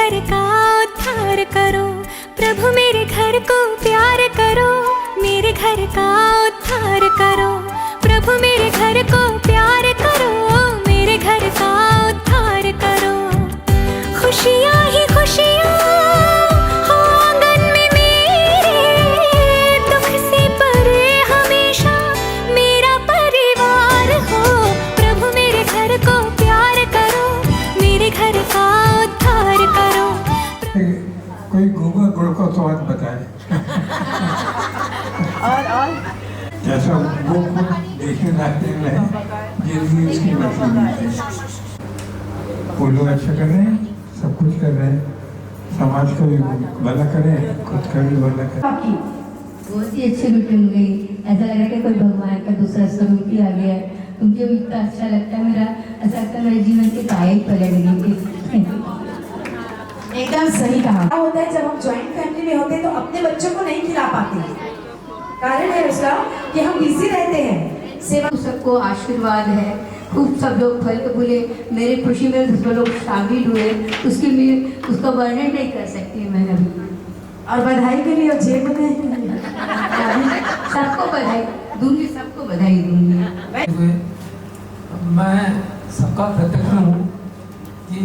घर का उद्धार करो, प्रभु मेरे घर को प्यार करो, मेरे घर का उद्धार करो, प्रभु मेरे घर को प्यार करो, मेरे घर का उद्धार करो। खुशियाँ ही खुशियाँ हो आंगन में मेरे, दुख से परे हमेशा मेरा परिवार हो, प्रभु मेरे घर को प्यार करो, मेरे घर का उद्धार करो। कोई गूगल गुड़ को स्वाद बताए और जैसा वो खुद देखने लाते हैं जिंदगी उसकी बची हुई है। वो लोग अच्छा कर रहे हैं, सब कुछ कर रहे हैं, समाज को भी भला करें, खुद का भी भला करें। बहुत ही अच्छी मीटिंग गई, ऐसा लग रहा है कि कोई भगवान का दूसरा स्वरूप ही आ गया है। मुझे भी इतना अच्छा लगता है, मेरा ऐसा लगता है मेरे जीवन की काया ही पलट गई। एकदम सही कहा। क्या होता है जब हम जॉइंट फैमिली में होते हैं तो अपने बच्चों को नहीं खिला पाते, कारण है उसका कि हम बिजी रहते हैं। सेवा सबको आशीर्वाद है, खूब सब लोग फल फूले, मेरी खुशी में सब लोग शामिल हुए, उसके लिए उसका वर्णन नहीं कर सकती मैं अभी। और बधाई के लिए जेब में सबको बधाई दूंगी, सबको बधाई दूंगी। मैं सबका कृतज्ञ हूँ कि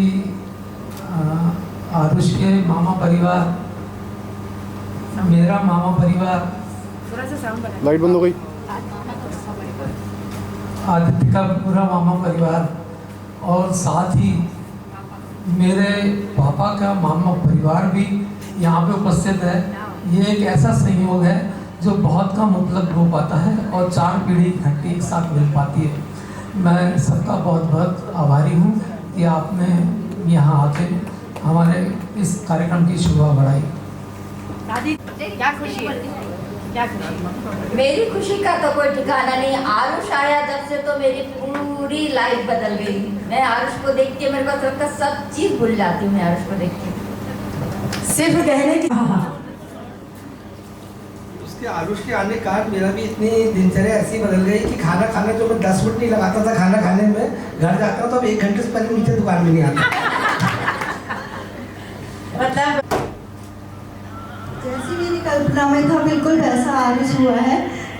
आरुष के मामा परिवार, मेरा मामा परिवार, लाइट बंद हो गई, आदित्य का पूरा मामा परिवार और साथ ही मेरे पापा का मामा परिवार भी यहाँ पे उपस्थित है। ये एक ऐसा संयोग है जो बहुत कम उपलब्ध हो पाता है और 4 पीढ़ी इकट्ठी एक साथ मिल पाती है। मैं सबका बहुत बहुत आभारी हूँ कि आपने यहाँ आके हमारे इस कार्यक्रम की शोभा बढ़ाई। क्या खुशी है, क्या खुशी। मेरी खुशी का तो कोई ठिकाना नहीं। आरुष आया जब से तो मेरी पूरी लाइफ बदल गई। मैं आरुष को देख के मेरे को लगता सब चीज भूल जाती हूँ। मैं आरुष को देख के सिर्फ कहने की उसके आरुष के आने का मेरा भी इतनी दिनचर्या ऐसी बदल गई कि खाना खाने जो मैं 10 मिनट नहीं लगाता था खाना खाने में, घर जाता हूँ तो अब 1 घंटे से पहले नीचे दुकान में नहीं आता। मतलब जैसी मेरी कल्पना में था बिल्कुल वैसा आरुष हुआ है।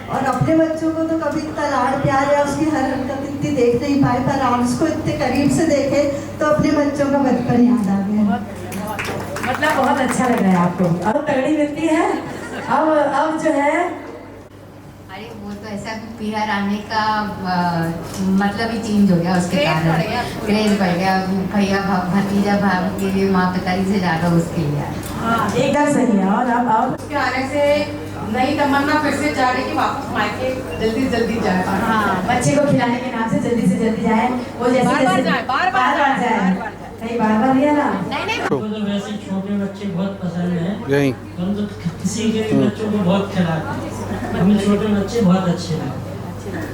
और अपने बच्चों को तो कभी इतना लाड़ प्यार या उसकी हर हरकत इतनी देख नहीं पाए, पर आरुष को इतने करीब से देखे तो अपने बच्चों का बचपन याद आ गया। मतलब बहुत अच्छा लग रहा है आपको। अब तगड़ी मिलती है। अब जो है, अरे वो तो ऐसा पीआर आने का मतलब ही चेंज हो गया, उसके कारण क्रेज बढ़ गया। भैया भतीजा भाभी के लिए माँ पिताजी से ज़्यादा उसके लिए। हाँ एकदम सही है। और अब उसके आने से नई तमन्ना फिर से जा रही कि वापस मायके जल्दी जल्दी जाए। हाँ, बच्चे को खिलाने के नाम से जल्दी से जल्दी जाए। वो जैसे बार-बार जाए, बार-बार जाए, कहीं बार-बार लिया ना। तो वैसे छोटे बच्चे बहुत पसंद हैं, यही हम तो किसी के बच्चों को बहुत खिलाते हैं। हमें छोटे बच्चे बहुत अच्छे लगते हैं।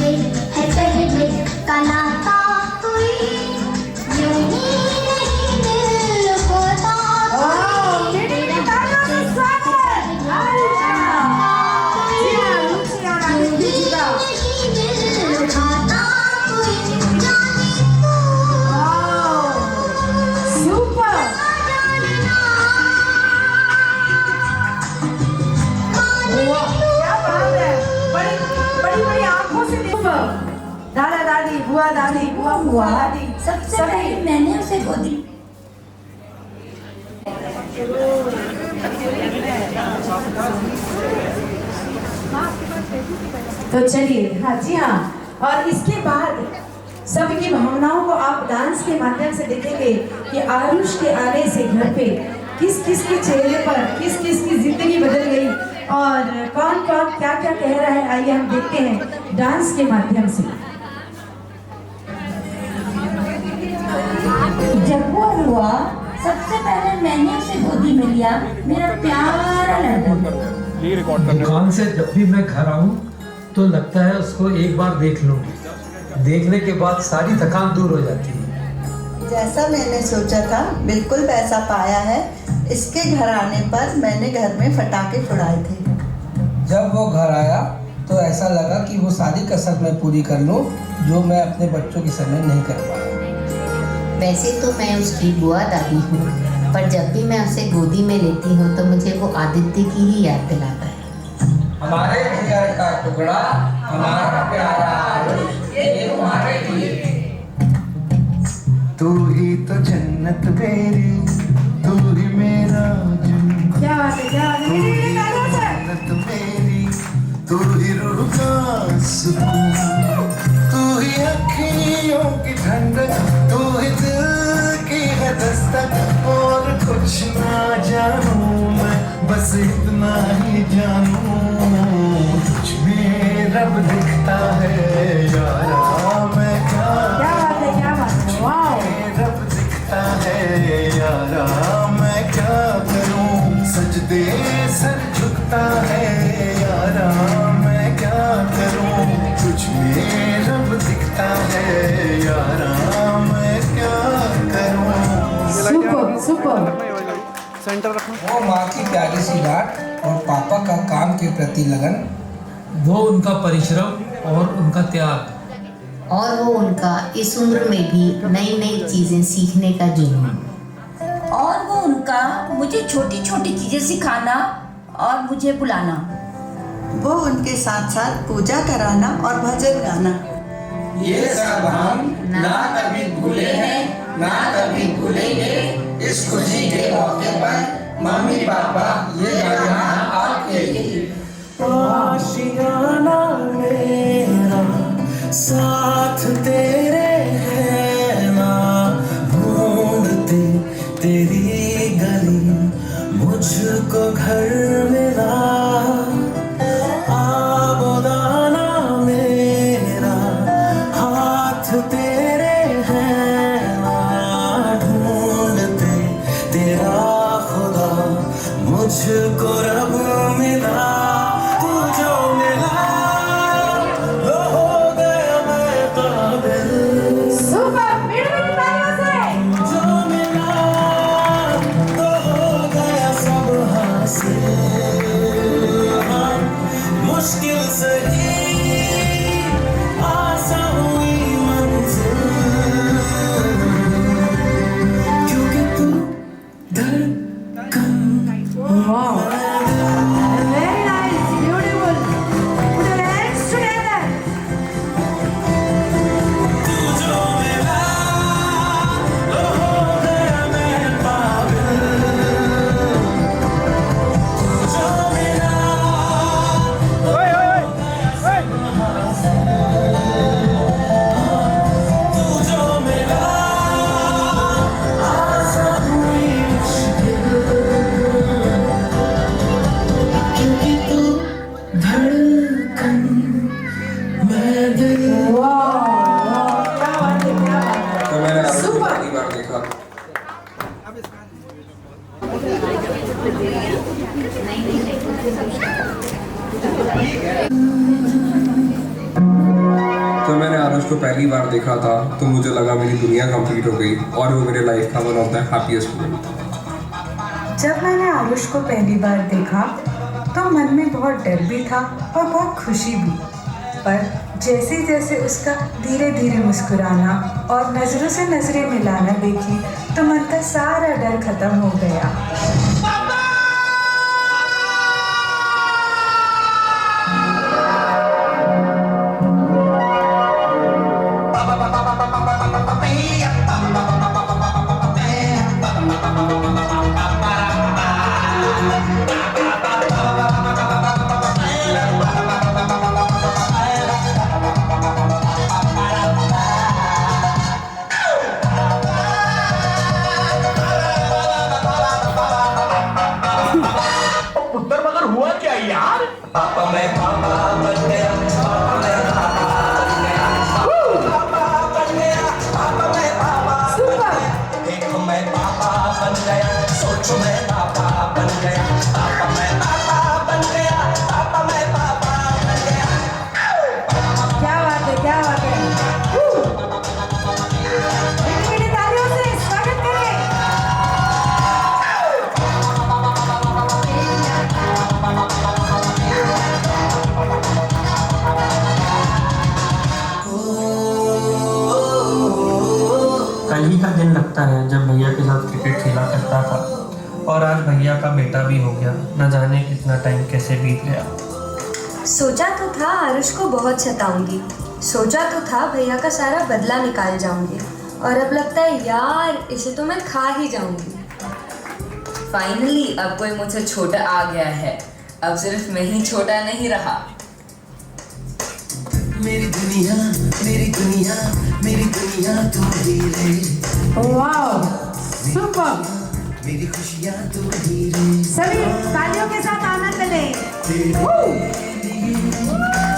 से है पहले का नाता कोई यूं ही नहीं दिल होता दादा दादी बुआ दादी बुआ बुआ दादी सबसे पहले मैंने उसे गोदी तो चलिए, हाँ जी हाँ, और इसके बाद सबकी भावनाओं को आप डांस के माध्यम से देखेंगे कि आरुष के आने से घर पे किस किस के चेहरे पर किस किस की जिंदगी बदल गई और कौन कौन क्या क्या कह रहा है। आइए हम देखते हैं डांस के माध्यम से। जब वो हुआ सबसे पहले मैंने उसे गोदी में लिया, मेरा प्यारा लड़का। दुकान से जब भी मैं घर आऊँ तो लगता है उसको एक बार देख लूँ, देखने के बाद सारी थकान दूर हो जाती है। जैसा मैंने सोचा था बिल्कुल वैसा पाया है। इसके घर आने पर मैंने घर में पटाखे छुड़ाए थे। जब वो घर आया तो ऐसा लगा कि वो सारी कसर मैं पूरी कर लूँ जो मैं अपने बच्चों के समय नहीं कर पाया। वैसे तो मैं उसकी बुआ दादी हूँ, पर जब भी मैं उसे गोदी में लेती हूँ तो मुझे वो आदित्य की ही याद दिलाता है। हमारे जिगर का टुकड़ा, हमारा प्यारा आरुष, ये तुम्हारे लिए। तू ही तो जन्नत मेरी, तू ही मेरा जन्नत। क्या बात है, क्या बात है। जन्नत मेरी, तू ही रूह का सुकून, तू ही अखियों की ठंडक, तू ही दिल की है दस्तक। और कुछ ना जानूं मैं, बस इतना ही जानूं, तुझ में रब दिखता है यारा। मैं क्या बात है, क्या बात है, वाह। रब दिखता है यारा, मैं क्या करूं, सजदे सर झुकता है यारा। मैं क्या करूं, तुझ में रब दिखता है यारा। मैं क्या करूं। Super super. वो माँ की प्यारी सी डांट और पापा का काम के प्रति लगन, वो उनका परिश्रम और उनका त्याग, और वो उनका इस उम्र में भी नई नई चीजें सीखने का जुनून, और वो उनका मुझे छोटी छोटी चीजें सिखाना और मुझे बुलाना। वो उनके साथ साथ पूजा कराना और भजन गाना। ये सब हम ना कभी भूले हैं, ना कभी भूलेंगे। इस खुशी के मौके पर मम्मी पापा ये गाना आपके लिए। आशियाना मेरा साथ तेरे है ना, ढूंढते तेरी गली मुझको घर मिला। आबोदाना मेरा हाथ तेरे है ना, ढूंढते तेरा खुदा मुझको रब मिला। तू जो मिला लो हो गया मैं काबिल। सुपर, मेरे तालियों से। जो मिला तो हो गया सब हासिल। हाँ, मुश्किल सही आसान हुई मंजिल, क्योंकि तू धड़कन Wow. Very nice, beautiful. Put your hands together. तू जो मिला तो हो गया मैं पागल। तू जो मिला तो हो गया सब हासिल। तू जो मिला आसान हुई मुश्किल, क्योंकि तू धड़कन मैं दिल। Wow, wow, क्या बात है, क्या बात है। तो मैंने Super. पहली बार देखा। को पहली बार देखा था तो मुझे लगा मेरी दुनिया कंप्लीट हो गई और वो मेरे लाइफ का one of the happiest moment. जब मैंने आरुष को पहली बार देखा तो मन में बहुत डर भी था और बहुत खुशी भी, पर जैसे जैसे उसका धीरे धीरे मुस्कुराना और नज़रों से नज़रें मिलाना देखी तो मन का सारा डर खत्म हो गया। कल ही का दिन लगता है जब भैया के साथ क्रिकेट खेला करता था और आज भैया का बेटा भी हो गया। न जाने कितना टाइम कैसे बीत गया। सोचा तो था आरुष को बहुत सताऊंगी, सोचा तो था भैया का सारा बदला निकाल जाऊंगी, और अब लगता है यार इसे तो मैं खा ही जाऊंगी। फाइनली अब कोई मुझसे छोटा आ गया है, अब सिर्फ मैं ही छोटा नहीं रहा। मेरी दुनिया मेरी दुनिया मेरी दुनिया तू ही रे। Wow, super. मेरी खुशियाँ तू ही रे। सभी तालियों के साथ आनंद लें।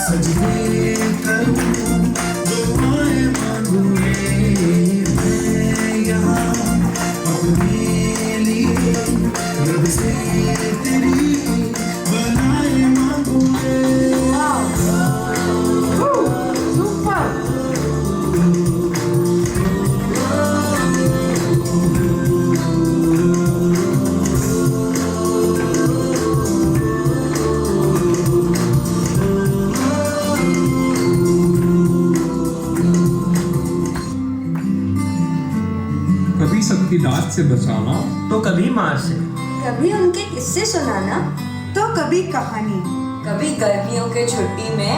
सजने करूं दुआएं मांगू रे मैं यहाँ अपने लिए रब से तेरी बनाए मांगू रे। कभी सबकी डांट से बचाना तो कभी मार से, कभी उनके किस्से सुनाना तो कभी कहानी, कभी गर्मियों के छुट्टी में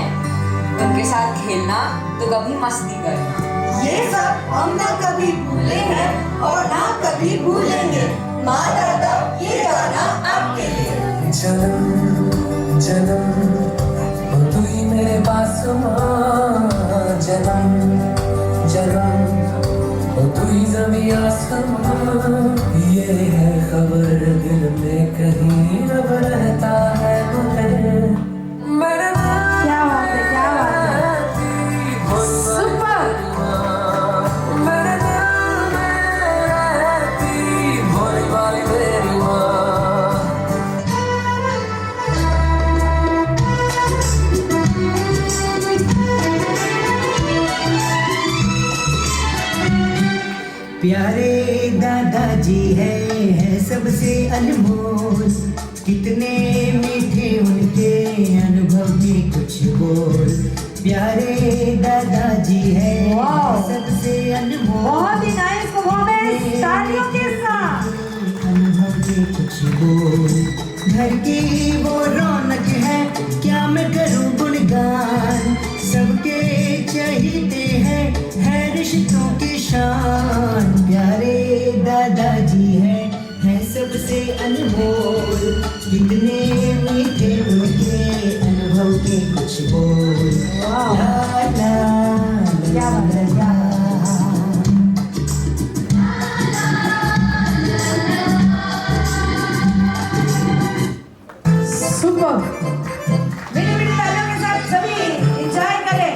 उनके साथ खेलना तो कभी मस्ती करना। ये सब हम ना कभी भूले हैं और ना कभी भूलेंगे। माँ दादा ये गाना आपके लिए। जन्म जन्म हो तू ही मेरे पास माँ, जन्म जन्म हो तू ही ज़मीं आसमां। ये है खबर दिल में कहीं रब रहता है मुझे। क्या बात है, क्या बात है, सुपर। प्यारे दादाजी है सबसे अनमोल, कितने मीठे उनके अनुभव के कुछ बोल। प्यारे दादाजी है सबसे अनमोल, बहुत ही नाइस परफॉर्मेंस, तालियों के साथ। अनुभव के कुछ बोल। घर की वो रौनक है क्या मैं करूं गुणगान, सबके चहीते हैं है रिश्तों की शान। प्यारे दादाजी है सबसे अनमोल, कितने मीठे उनके अनुभव के कुछ बोल। ला ला ला ला सुपर। मेरी मेरी तालियों के साथ सभी एंजॉय करें।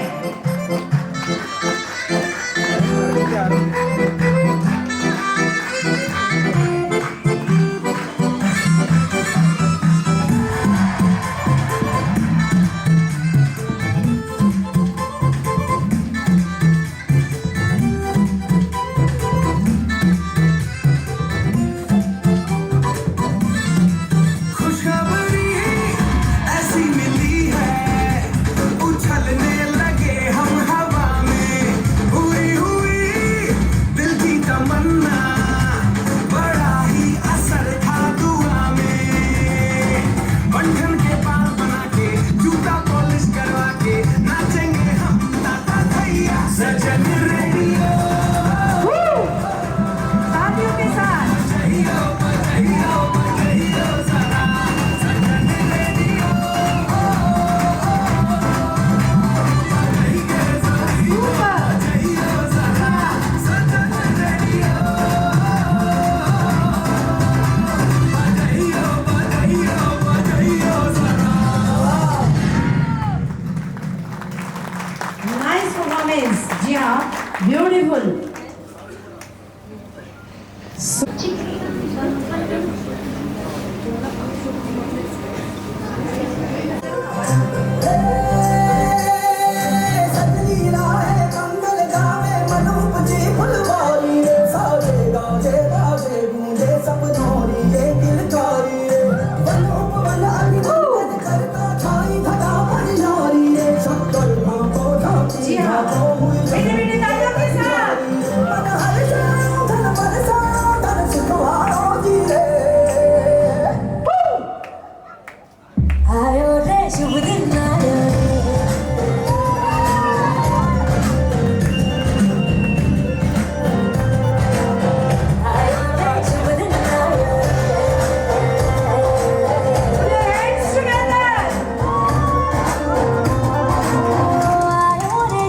शुभ दिन आयो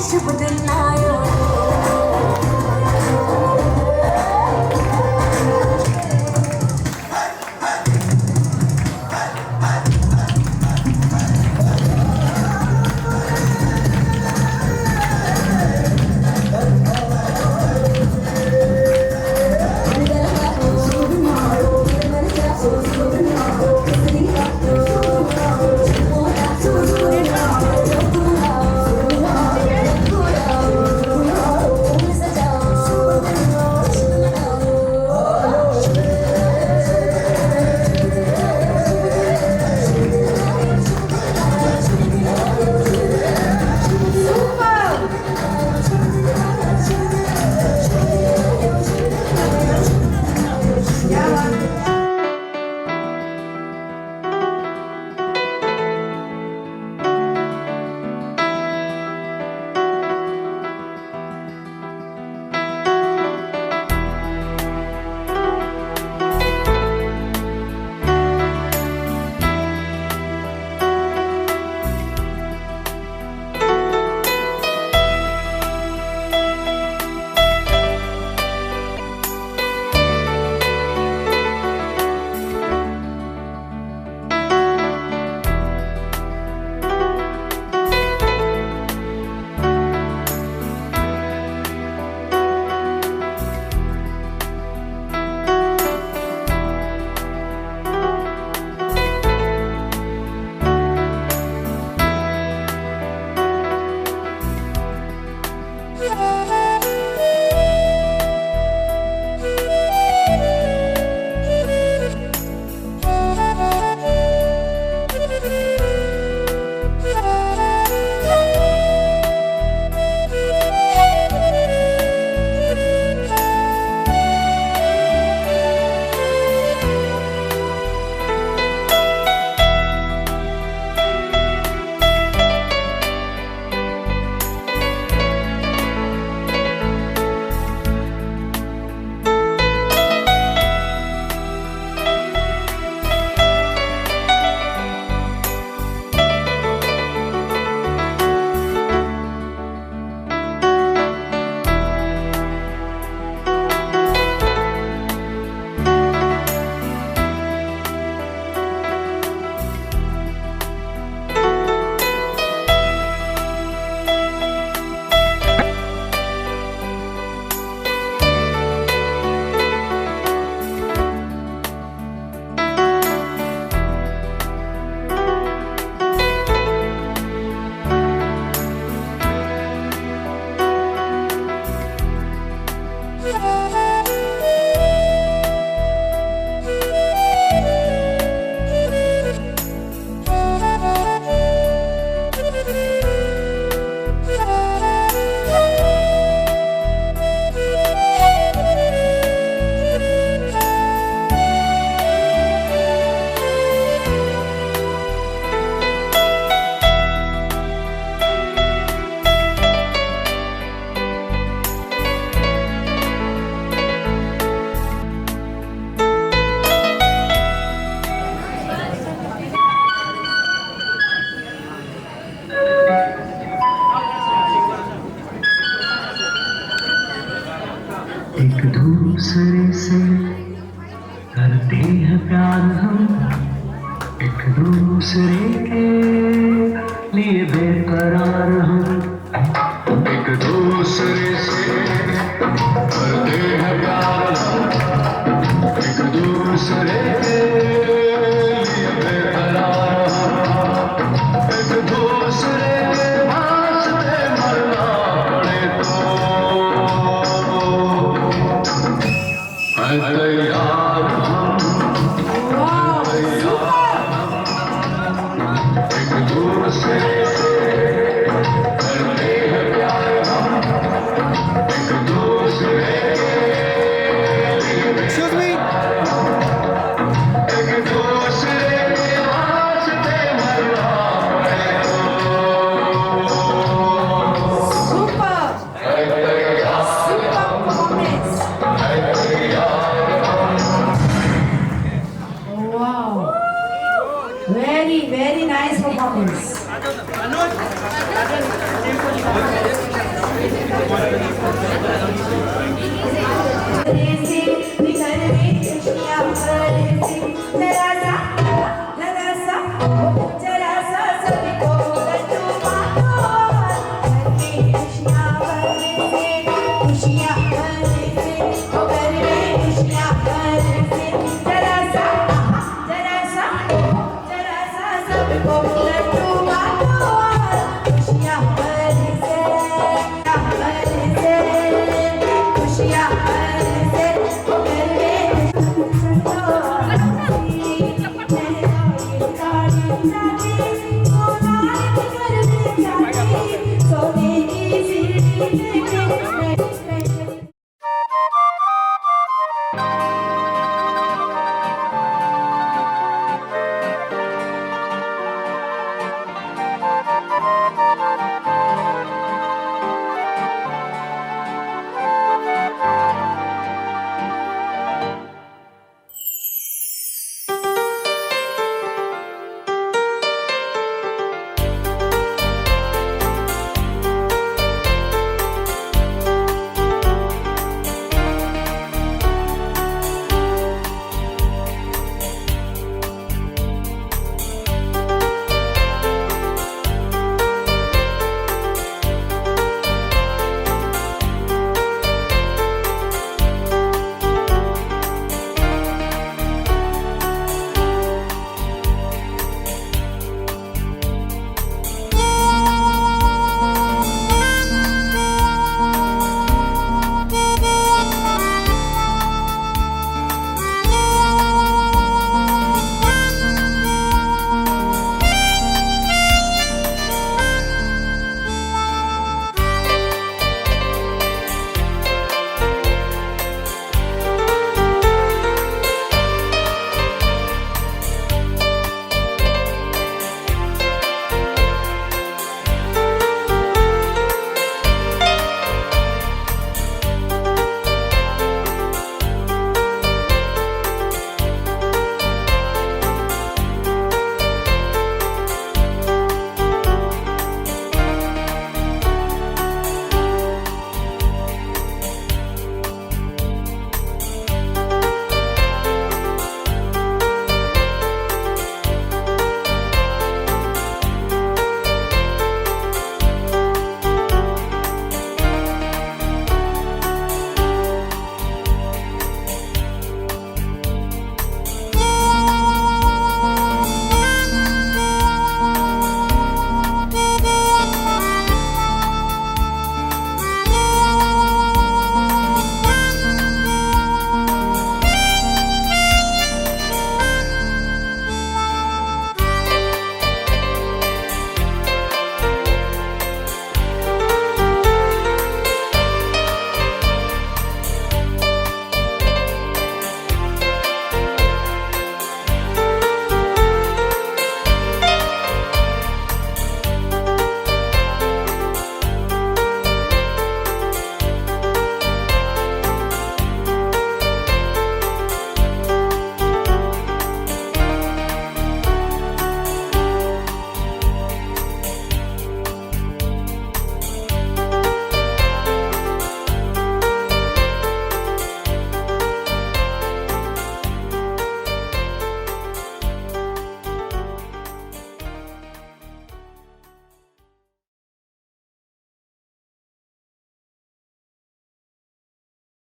शुभ दिन आयो एक दूसरे से करते हैं प्यार हम, एक दूसरे के लिए बेकरार हम, एक दूसरे से करते हैं प्यार हम, एक दूसरे के लिए बेकरार हम, एक दूसरे के वास्ते मरना पड़े तो तैयार हम, तैयार हम, एक दूसरे से करते हैं प्यार हम, एक दूसरे के लिए एक दूसरे के वास्ते मरना very nice performance. खुशियाँ